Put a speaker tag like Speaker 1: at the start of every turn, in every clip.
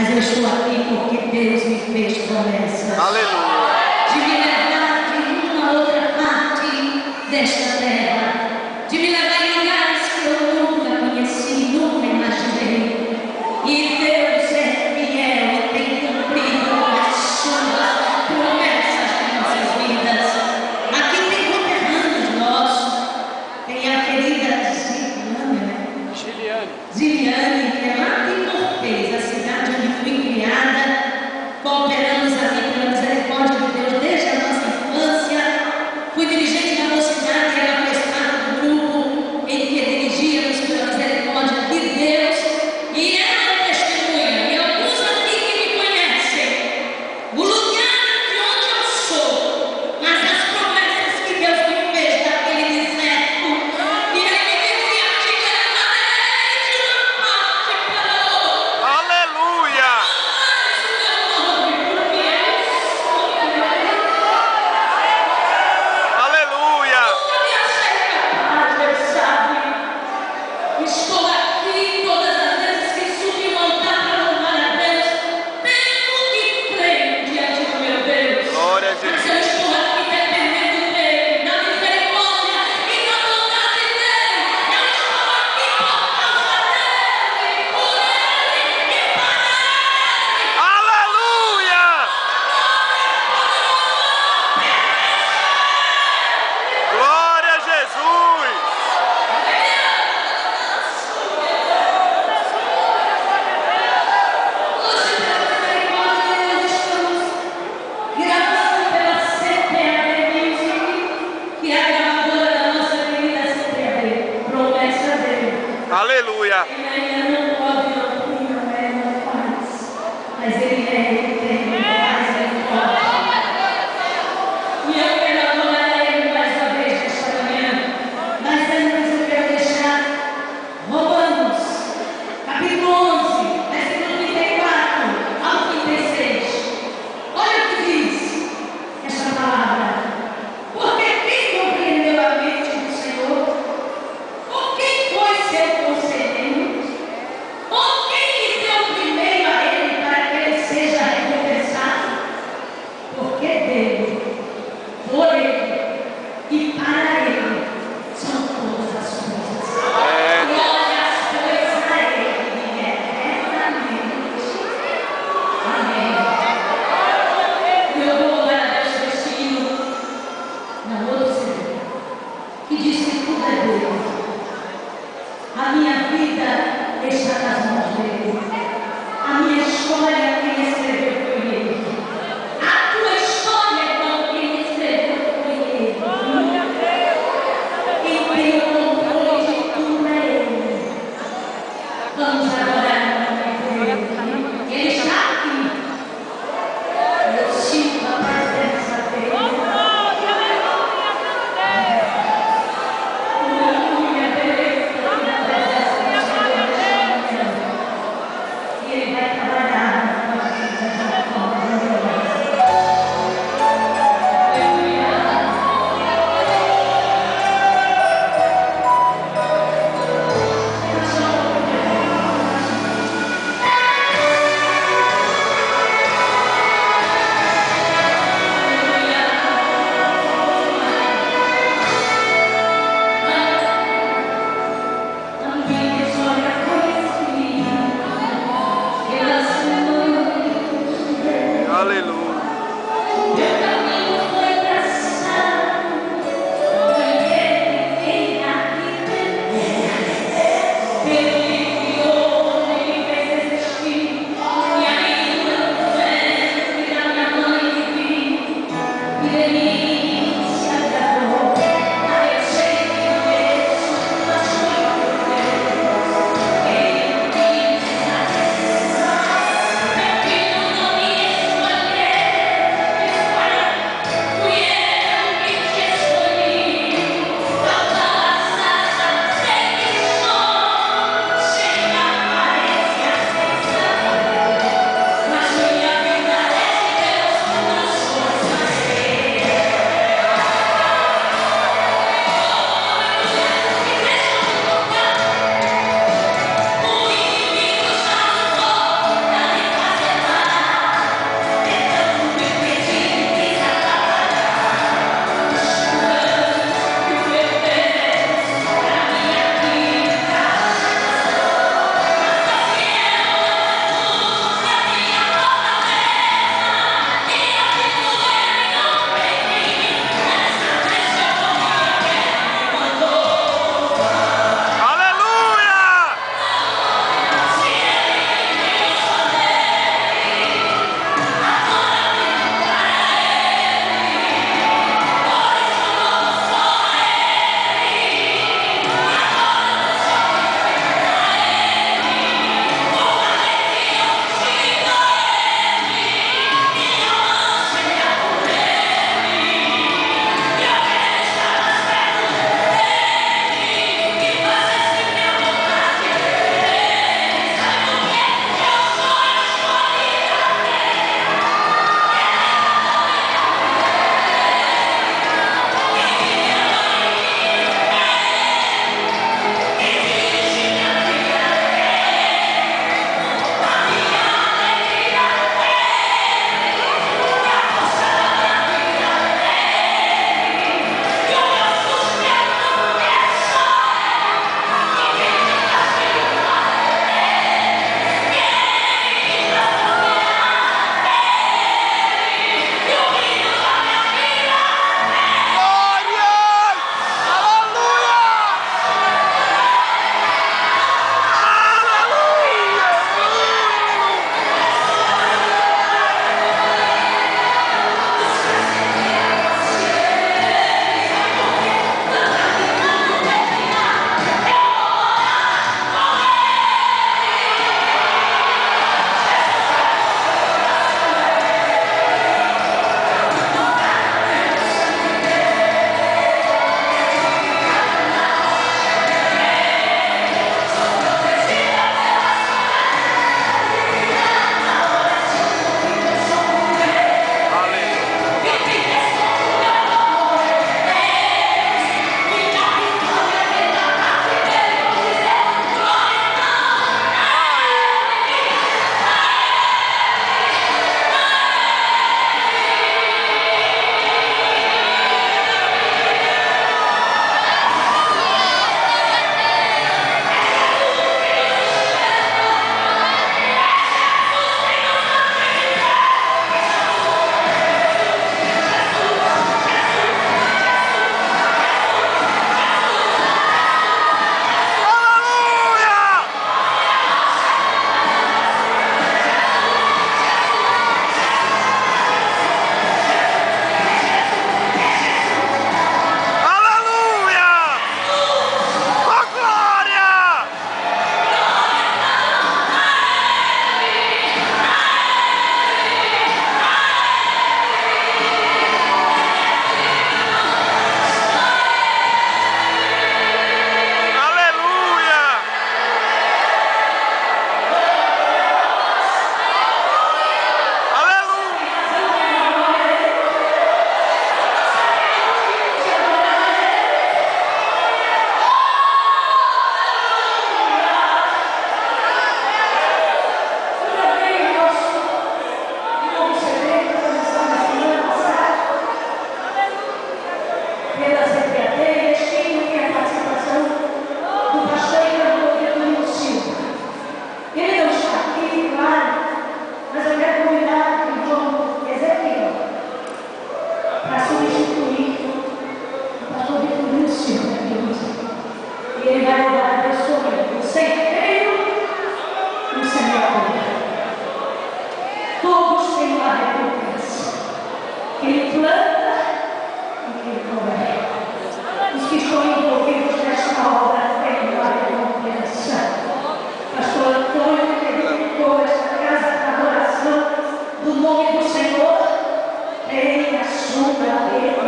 Speaker 1: Mas eu estou aqui porque Deus me fez promessa.
Speaker 2: Aleluia.
Speaker 1: De me levar de uma outra parte desta terra. De me levar em lugares que eu nunca conheci, nunca imaginei. E Deus é fiel e tem cumprido as suas promessas em nossas vidas. Aqui tem conterrâneos nossos. Tem a querida Ziliane, que é lá de Cortez, a cidade onde fui criada. Cooperamos ali pela misericórdia de Deus desde a nossa infância. Fui dirigente da mocidade e ela fez parte do grupo em que dirigíamos pela misericórdia de Deus. E ela é testemunha, e alguns aqui que me conhecem, o lugar de onde eu sou, mas as promessas que Deus me fez daquele deserto. E ele me dizia que era de uma parte para outra.
Speaker 2: Aleluia. Aleluia.
Speaker 1: Estou aqui todas as vezes que subi o altar para louvar a Deus, tenho que crer diante do meu Deus.
Speaker 2: Glória a
Speaker 1: Mas
Speaker 2: Jesus.
Speaker 1: eu estou aqui dependendo dele, da misericórdia e da bondade dele. Eu estou aqui por causa dele, por ele e para ele.
Speaker 2: Aleluia. Glória a Jesus.
Speaker 1: Hoje, pela misericórdia de Deus, estamos gravando pela CPAD Music, que é a gravadora da nossa querida CPAD, promessa dele.
Speaker 2: Aleluia.
Speaker 1: Ele ainda não pode, não faz, mas ele tem, faz, ele pode. E eu quero adorar ele mais uma vez nesta manhã, mas antes eu quero deixar Romanos, capítulo 11, versículo 34 ao 36. Olha o que diz esta palavra. Porque quem compreendeu a mente do Senhor? Ou quem foi seu conselheiro? Ou quem lhe deu primeiro a ele para que ele seja recompensado? Porque dele, por ele e para ele são todas as coisas. Glórias, pois, a ele eternamente. Amém. E eu vou louvar a Deus por este hino, não outro Senhor, que diz que tudo é dele. A minha vida está nas mãos dele. A minha história, quem escreveu foi ele. A tua história, irmão, quem escreveu foi ele. Quem tem o controle de tudo é ele. Vamos adorar o nome dele. Ele está aqui. Eu sinto a presença dele. Aleluia, beleza, na presença do Senhor nesta manhã. E ele vai trabalhar na tua vida de uma forma gloriosa. Aleluia.
Speaker 2: Aleluia.
Speaker 1: Porque no nome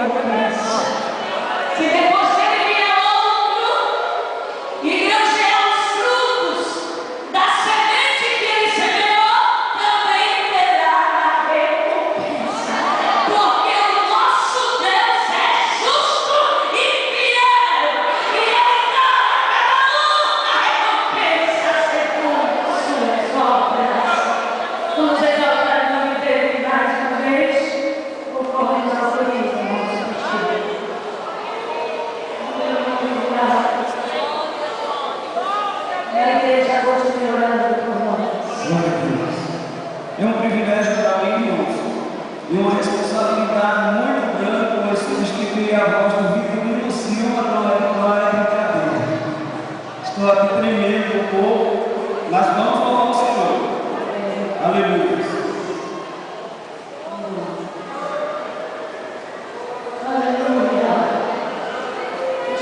Speaker 1: recompensa. Se depois ele vier outro e granjear os frutos da semente que ele semeou, também terá a recompensa. Porque o nosso Deus é justo e fiel, e ele dá a cada um a recompensa segundo suas obras. Vamos exaltar o nome dele mais uma vez, conforme nos autoriza o nosso destino. E a igreja continua orando por nós.
Speaker 3: Glória a Deus. É um privilégio para mim, irmãos, e uma responsabilidade muito grande, pois substituir a voz do Vitor Silva não é brincadeira. Estou aqui tremendo um pouco, mas vamos louvar o Senhor. Aleluia.
Speaker 1: Aleluia.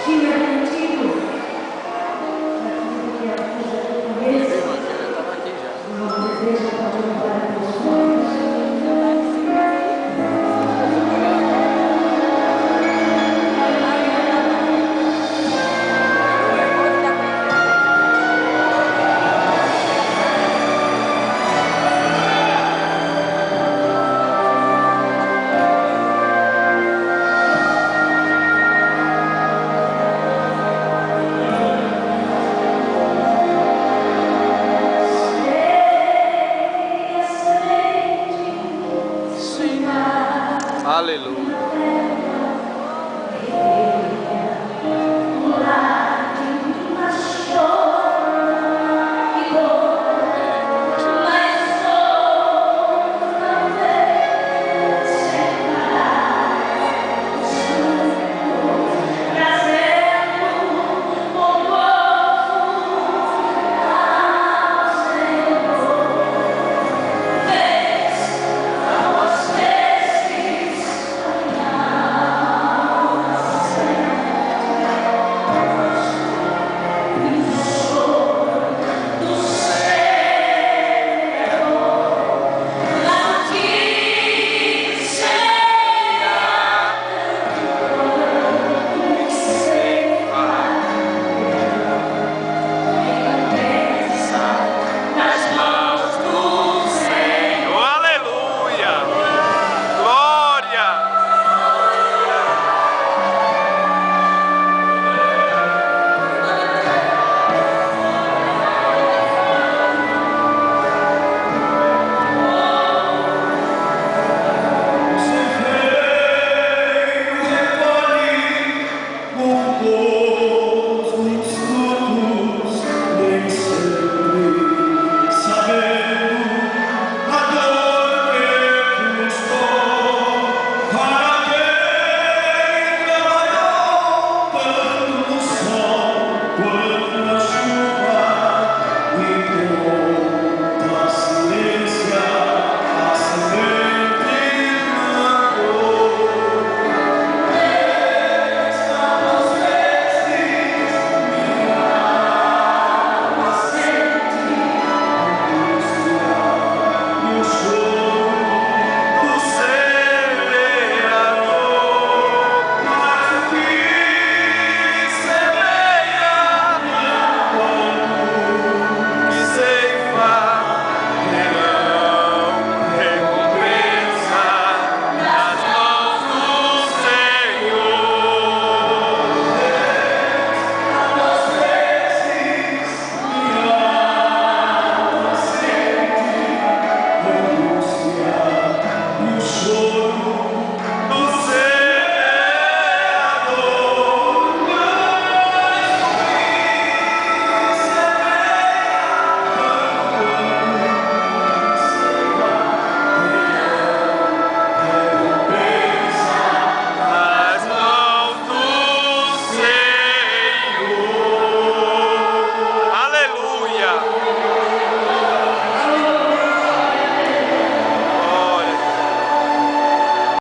Speaker 1: Tinha contigo aquilo que a coisa do começo. Não deseja para levar os sonhos.
Speaker 2: Aleluia.